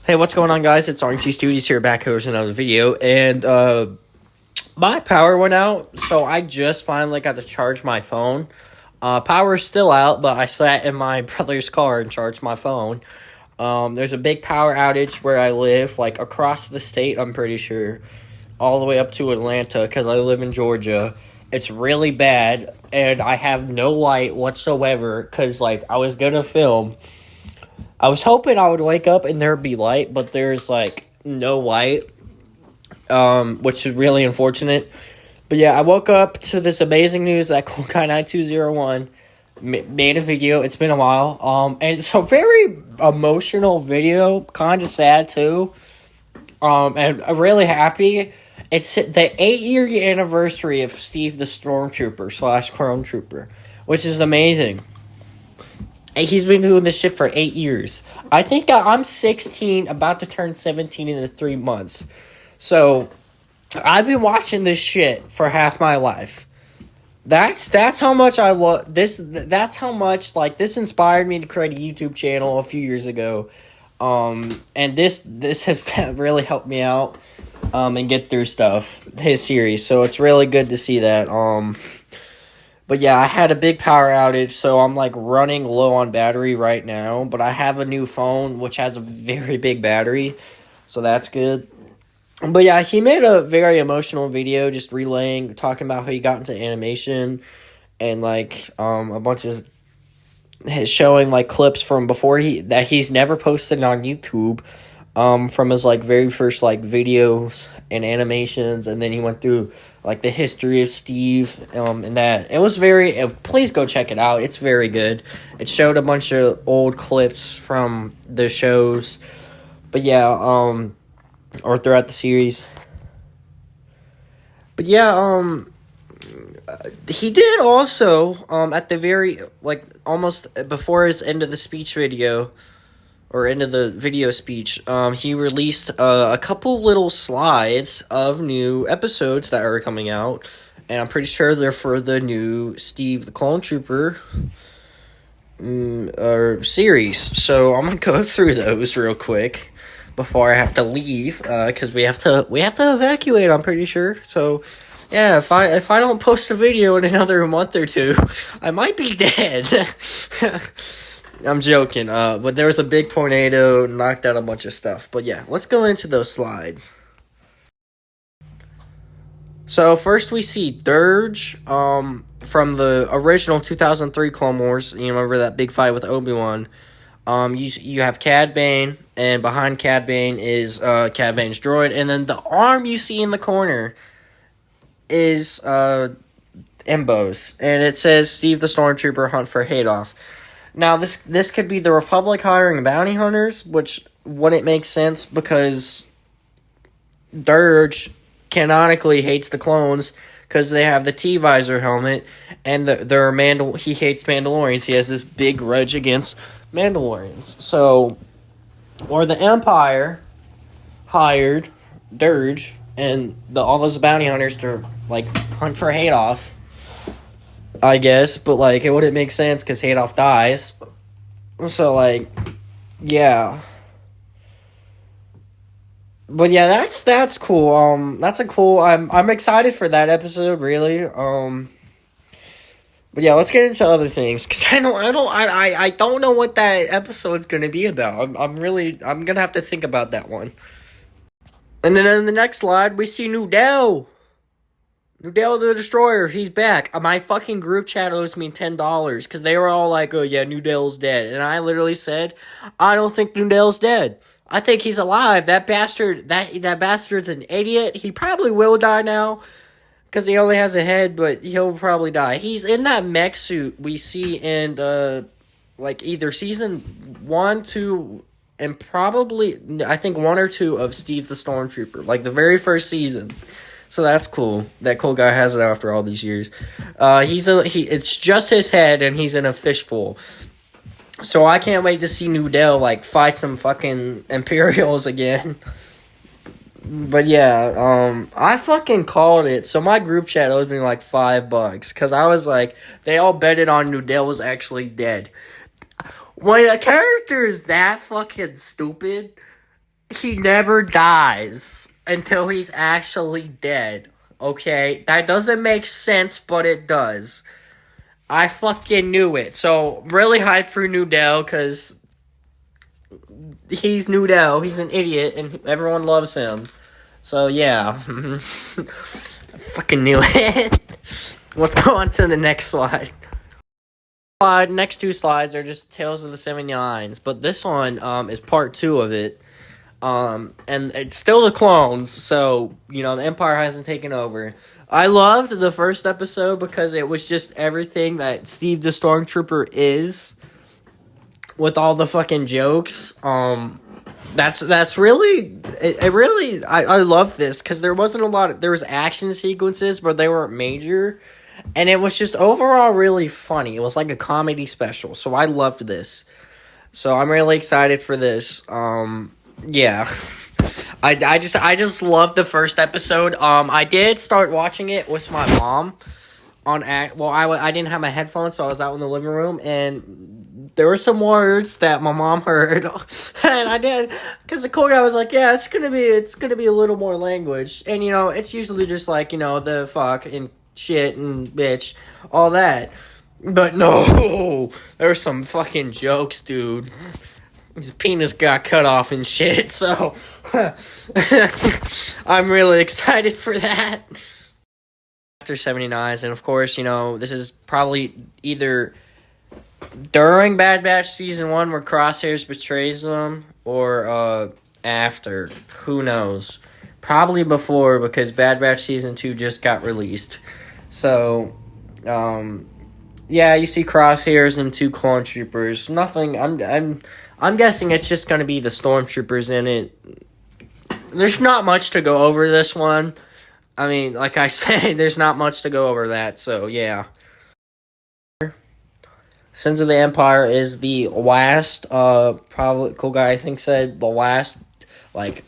Hey, what's going on, guys? It's RNT Studios here, back here with another video, and my power went out, so I just finally got to charge my phone. Power's still out, but I sat in my brother's car and charged my phone. There's a big power outage where I live, like across the state, I'm pretty sure, all the way up to Atlanta, because I live in Georgia. It's really bad, and I have no light whatsoever, because, like, I was gonna film. I was hoping I would wake up and there'd be light, but there's, like, no light, which is really unfortunate. But yeah, I woke up to this amazing news that Cool Guy 9201 made a video. It's been a while. And it's a very emotional video, kind of sad too. And I'm really happy. It's the 8-year anniversary of Steve the Stormtrooper / Clonetrooper, which is amazing. He's been doing this shit for 8 years. I think I'm 16, about to turn 17 in 3 months. So, I've been watching this shit for half my life. That's how much I love this. That's how much, like, this inspired me to create a YouTube channel a few years ago. And this has really helped me out, and get through stuff, his series. So, it's really good to see that. But yeah, I had a big power outage, so I'm, like, running low on battery right now. But I have a new phone, which has a very big battery, so that's good. But yeah, he made a very emotional video, just relaying, talking about how he got into animation, and, like, a bunch of showing, like, clips from before that he's never posted on YouTube, from his, like, very first, like, videos and animations, and then he went through, like, the history of Steve, and that. It was please go check it out, it's very good. It showed a bunch of old clips from the shows, but yeah, or throughout the series. But yeah, he did also, at the very, like, almost before his end of the speech video, or end of the video speech, he released a couple little slides of new episodes that are coming out, and I'm pretty sure they're for the new Steve the Clonetrooper series. So I'm gonna go through those real quick before I have to leave, because we have to evacuate, I'm pretty sure. So yeah, if I don't post a video in another month or two, I might be dead. I'm joking, but there was a big tornado, knocked out a bunch of stuff. But yeah, let's go into those slides. So first we see Durge, from the original 2003 Clone Wars. You remember that big fight with Obi-Wan. You have Cad Bane, and behind Cad Bane is Cad Bane's droid, and then the arm you see in the corner is Embo's, and it says Steve the Stormtrooper hunt for Haydoff. Now, this could be the Republic hiring bounty hunters, which wouldn't make sense because Durge canonically hates the clones because they have the T-visor helmet, and he hates Mandalorians. He has this big grudge against Mandalorians. So, or the Empire hired Durge and all those bounty hunters to, like, hunt for Haydoff, I guess, but, like, it wouldn't make sense because Haydoff dies. So, like, yeah. But yeah, that's cool. I'm excited for that episode, really. But yeah, let's get into other things because I don't know what that episode's gonna be about. I'm gonna have to think about that one. And then in the next slide, we see Nudel. Nudel the Destroyer, he's back. My fucking group chat owes me $10 because they were all like, oh yeah, Nudel's dead. And I literally said, I don't think Nudel's dead. I think he's alive. That bastard, that bastard's an idiot. He probably will die now because he only has a head, but he'll probably die. He's in that mech suit we see in, like, either season 1, 2, and probably, I think 1 or 2 of Steve the Stormtrooper. Like, the very first seasons. So that's cool. That cool guy has it after all these years. It's just his head, and he's in a fishbowl. So I can't wait to see Nudel, like, fight some fucking Imperials again. But yeah, I fucking called it. So my group chat owes me like $5 because I was like, they all betted on Nudel was actually dead. When a character is that fucking stupid, he never dies until he's actually dead. Okay? That doesn't make sense, but it does. I fucking knew it. So, really hyped for Nudel, because he's Nudel. He's an idiot, and everyone loves him. So, yeah. I fucking knew it. Let's go on to the next slide. Next two slides are just Tales of the 79s, but this one is part 2 of it. And it's still the clones, so, the Empire hasn't taken over. I loved the first episode because it was just everything that Steve the Stormtrooper is, with all the fucking jokes. That's really, it really, I love this, because there was action sequences, but they weren't major. And it was just overall really funny. It was like a comedy special. So I loved this. So I'm really excited for this. Yeah. I just loved the first episode. I did start watching it with my mom I didn't have my headphones, so I was out in the living room, and there were some words that my mom heard, and I did, because the cool guy was like, yeah, it's gonna be a little more language, and it's usually just like, the fuck and shit and bitch, all that. But no, there were some fucking jokes, dude. His penis got cut off and shit, so I'm really excited for that. After 79s, and of course, this is probably either during Bad Batch Season 1 where Crosshairs betrays them, or after. Who knows? Probably before, because Bad Batch Season 2 just got released. So, yeah, you see Crosshairs and 2 Clonetroopers. Nothing. I'm guessing it's just gonna be the Stormtroopers in it. There's not much to go over this one. I mean, like I said, there's not much to go over that. So yeah. Sins of the Empire is the last. Probably cool guy I think said the last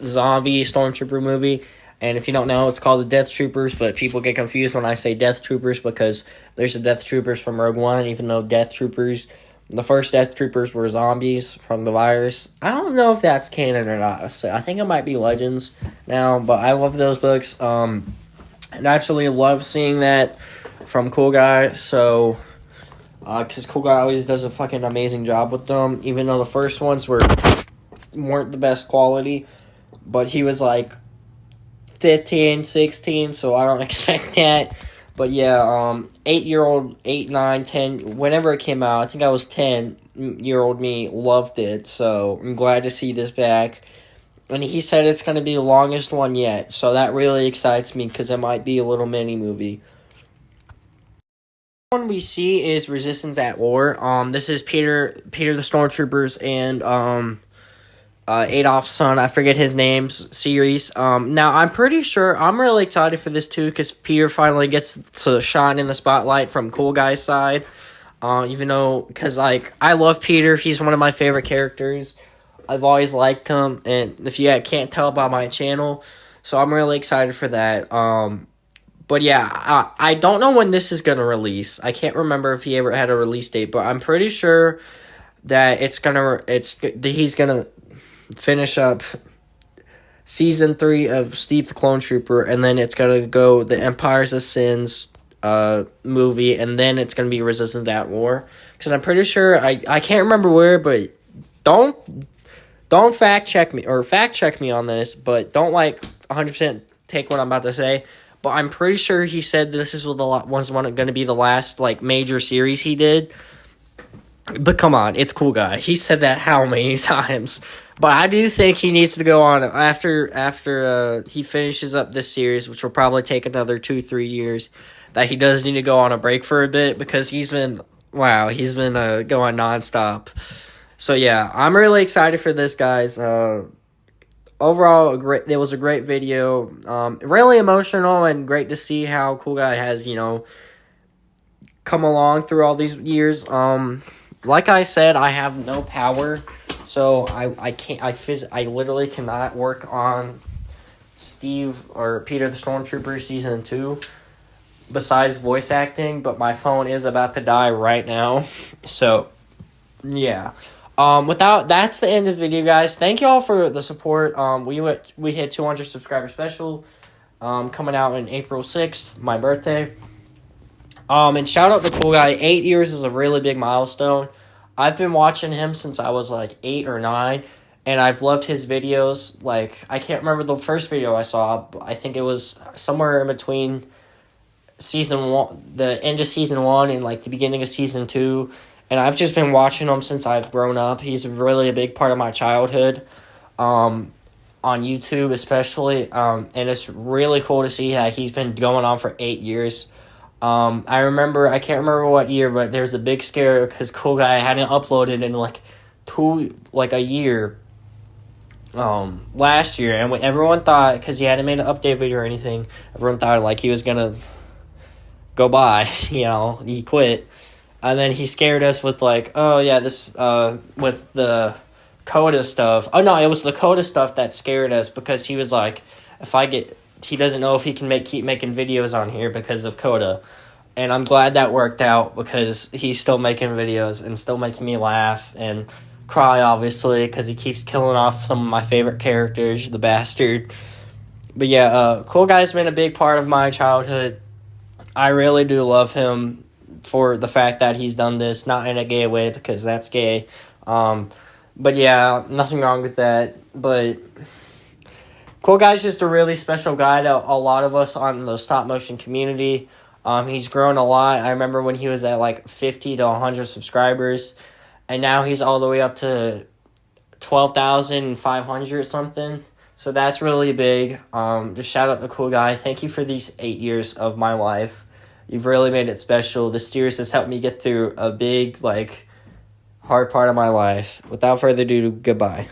zombie Stormtrooper movie. And if you don't know, it's called the Death Troopers, but people get confused when I say Death Troopers, because there's the Death Troopers from Rogue One, even though the first Death Troopers were zombies from the virus. I don't know if that's canon or not. So I think it might be Legends now, but I love those books. And I absolutely love seeing that from Cool Guy, so, because Cool Guy always does a fucking amazing job with them, even though the first ones weren't the best quality, but he was 15, 16, so I don't expect that. But yeah, 8, 9, 10, whenever it came out, I think I was 10-year-old me loved it, so I'm glad to see this back. And he said it's going to be the longest one yet, so that really excites me, because it might be a little mini-movie. The one we see is Resistance at War. This is Peter the Stormtroopers and Adolf's son, I forget his name's series. Now I'm pretty sure I'm really excited for this too, because Peter finally gets to shine in the spotlight from Cool Guy's side. Even though, because I love Peter, he's one of my favorite characters. I've always liked him, and if you can't tell by my channel, so I'm really excited for that. But yeah, I don't know when this is gonna release. I can't remember if he ever had a release date, but I'm pretty sure that he's gonna finish up season 3 of Steve the Clone Trooper, and then it's gonna go the Empires of Sins movie, and then it's gonna be Resistance at War. Because I'm pretty sure I can't remember where, but don't fact check me on this, but don't 100% take what I'm about to say. But I'm pretty sure he said this is going to be the last major series he did. But come on, it's Cool Guy. He said that how many times? But I do think he needs to go on after he finishes up this series, which will probably take another 2-3 years. That he does need to go on a break for a bit, because he's been going nonstop. So yeah, I'm really excited for this, guys. Overall, it was a great video. Really emotional, and great to see how Cool Guy has come along through all these years. Like I said, I have no power, so I literally cannot work on Steve or Peter the Stormtrooper Season 2 besides voice acting, but my phone is about to die right now. So, yeah. That's the end of the video, guys. Thank you all for the support. We hit 200 subscriber special, coming out on April 6th, my birthday. And shout out to Cool Guy. 8 years is a really big milestone. I've been watching him since I was like 8 or 9, and I've loved his videos. Like, I can't remember the first video I saw, but I think it was somewhere in between season 1, the end of season 1 and like the beginning of season 2. And I've just been watching him since I've grown up. He's really a big part of my childhood, on YouTube especially. And it's really cool to see that he's been going on for 8 years. I can't remember what year, but there's a big scare because Cool Guy hadn't uploaded in a year, last year. And everyone thought, because he hadn't made an update video or anything, everyone thought like he was going to go by, he quit. And then he scared us with with the Coda stuff. Oh no, it was the Coda stuff that scared us, because he was like, he doesn't know if he can keep making videos on here because of Coda. And I'm glad that worked out, because he's still making videos and still making me laugh and cry, obviously, because he keeps killing off some of my favorite characters, the bastard. But yeah, Cool Guy's been a big part of my childhood. I really do love him for the fact that he's done this, not in a gay way, because that's gay. But yeah, nothing wrong with that. But Cool Guy's just a really special guy to a lot of us on the stop motion community. He's grown a lot. I remember when he was at like 50 to 100 subscribers, and now he's all the way up to 12,500 something. So that's really big. Just shout out to Cool Guy. Thank you for these 8 years of my life. You've really made it special. The series has helped me get through a big, hard part of my life. Without further ado, goodbye.